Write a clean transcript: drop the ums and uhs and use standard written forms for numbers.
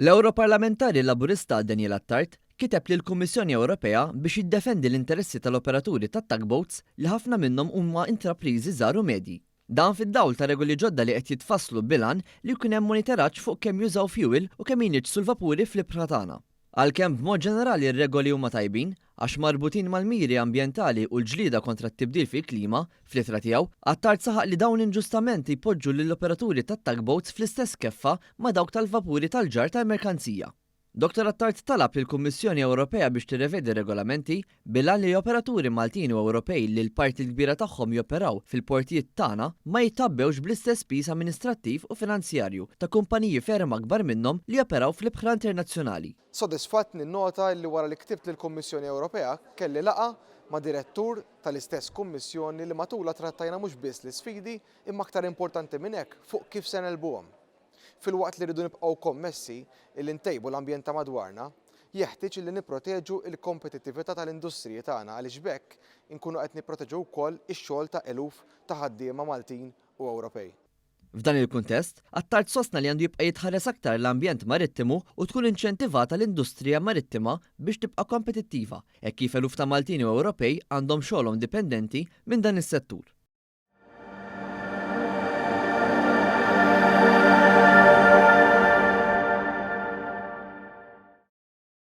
L-Europarlamentari Laburista Daniel Attard kiteb lill kummissjoni Ewropea biex jiddefendi l-interessi tal-operaturi tat-tugboats li ħafna minnhom huma intrapriżi żgħar u medji. Dan fid-dawl ta' regoli ġodda li qed jitfasslu bilan li jkun hemm monitoraġġ fuq kemm jużaw fuel u kemm jinniġsu l-vapuri fl-ibħra tagħna. Għalkemm b'mod ġenerali r-regoli huma tajbin għax marbutin mal-miri ambjentali u l-ġlieda kontra t-tibdil fil-klima, fl-ittra tiegħu, Attard saħaq li dawn inġustament jpoġġu lill-operaturi tat-tugboats fl-istess keffa ma' dawk tal-vapuri tal-ġar tal-merkanzija. Dr. Attard talab lill-Kummissjoni Ewropea biex tirrevedi regolamenti bilan li operaturi Maltin u Ewropej li l-parti l-kbira tagħhom joperaw fil-portijiet tagħna ma jitabbewx bl-istess piż amministrattiv u finanzjarju ta' kumpaniji ferm akbar minnhom li joperaw fl-ibħra internazzjonali. Sodisfatt ninnota li wara li ktibt lill-Kummissjoni Ewropea kelli laqa ma' direttur tal-istess kummissjoni li matula trattajna mhux biss l-isfidi imma aktar importanti minn hekk fuq kif se nelbuhom. Fil-waqt li rridu nibqgħu kommessi li ntejbu l-ambjent ta' madwarna, jeħtieġ li nipproteġu l-kompetittività tal-industriji tagħna għaliex bekk inkunu qed nipproteġu wkoll ix-xogħol ta' eluf ta' ħaddiema Maltin u Ewropej. F'dan il-kuntest, Attard sostna li għandu jibqa' jitħares aktar l-ambjent marittimu u tkun inċentivata l-industrija marittima biex tibqa' kompetittiva, hekk kif eluf ta' Maltin u Ewropej għandhom xogħolhom dipendenti minn dan is-settur.